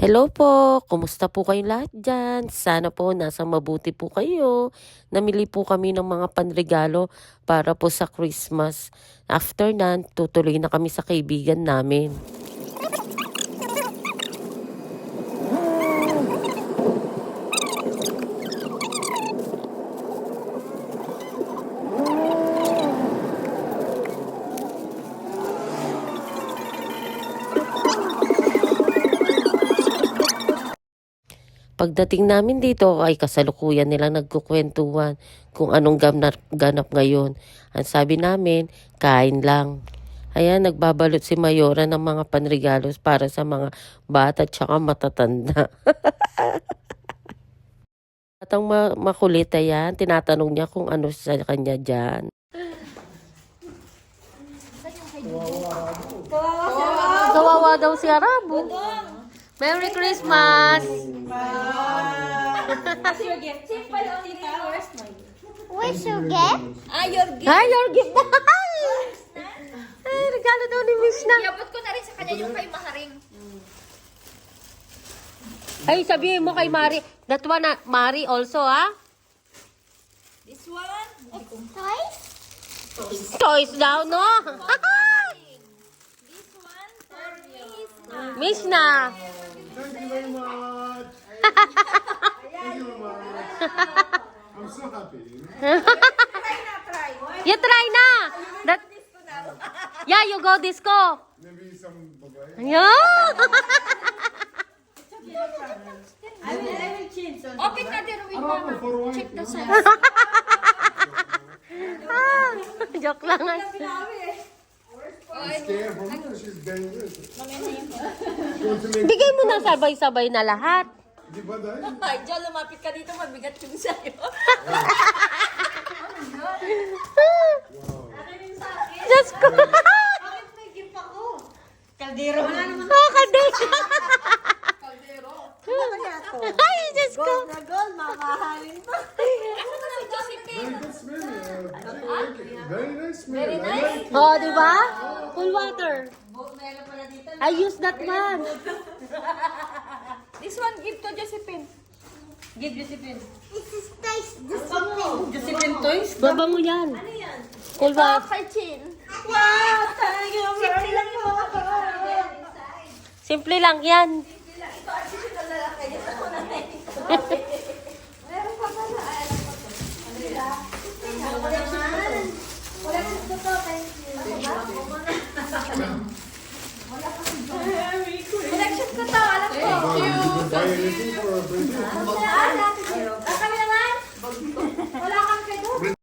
Hello po, kumusta po kayong lahat dyan? Sana po nasa mabuti po kayo. Namili po kami ng mga panregalo para po sa Christmas. After nan, tutuloy na kami sa kaibigan namin. Pagdating namin dito ay kasalukuyan nilang nagkukwentuhan kung anong ganap ngayon. Ang sabi namin, kain lang. Ayan, nagbabalot si Mayora ng mga panregalos para sa mga bata at saka matatanda. At ang makulit ayan, tinatanong niya kung ano sa kanya dyan. Kawawa daw si Arabo. Merry Christmas! What's your gift? Simple only. Where's mine? Where's your gift? Your gift. Ay, your gift! Ay, regalo daw ni Miss na. Iabot ko na rin sa kanya yung kay Maharing. Ay, sabihin mo kay Mari. That one, Mari also, ha? This one. Toys? Toys daw, no? This one for Miss Miss. na. Thank you very much. Thank you very much. I'm so happy. You try na. That, yeah, you go disco. Maybe some babae. Yeah. I will change. Open na din, Ruin, mama. For one. Check the size. Joke lang. I'm scared from her. She's dangerous. She wants to make. Bigay mo na sabay-sabay na lahat. Di ba dahil? Ay, Diyan, lumapit ka dito. Mabigat yung sa'yo. Diyos ko. Bakit may gift ako? Kaldero. Wala naman. Oh, kadesya. Kaldero. Ay, Diyos ko. Na gold, mamahalin pa. Ano na si Josephine? Very good smell. Very nice smell. Very I nice. like it. Oh, di ba? Full water. Meron pala dito. I use that one. This one, give to Josephine. Give Josephine. This is toys. This is Josephine toys? Babango yan. Ano yan? Full water. Kay Chin. Wow, thank you very much. Simple lang yan. Ito, artificial na lang kayo. Ako na Meron pa pala. Ay, alam ko to. Ano yan? Wala ko to. Thank you. Collection ko to. Alam ko. Wow, you can buy anything for a birthday.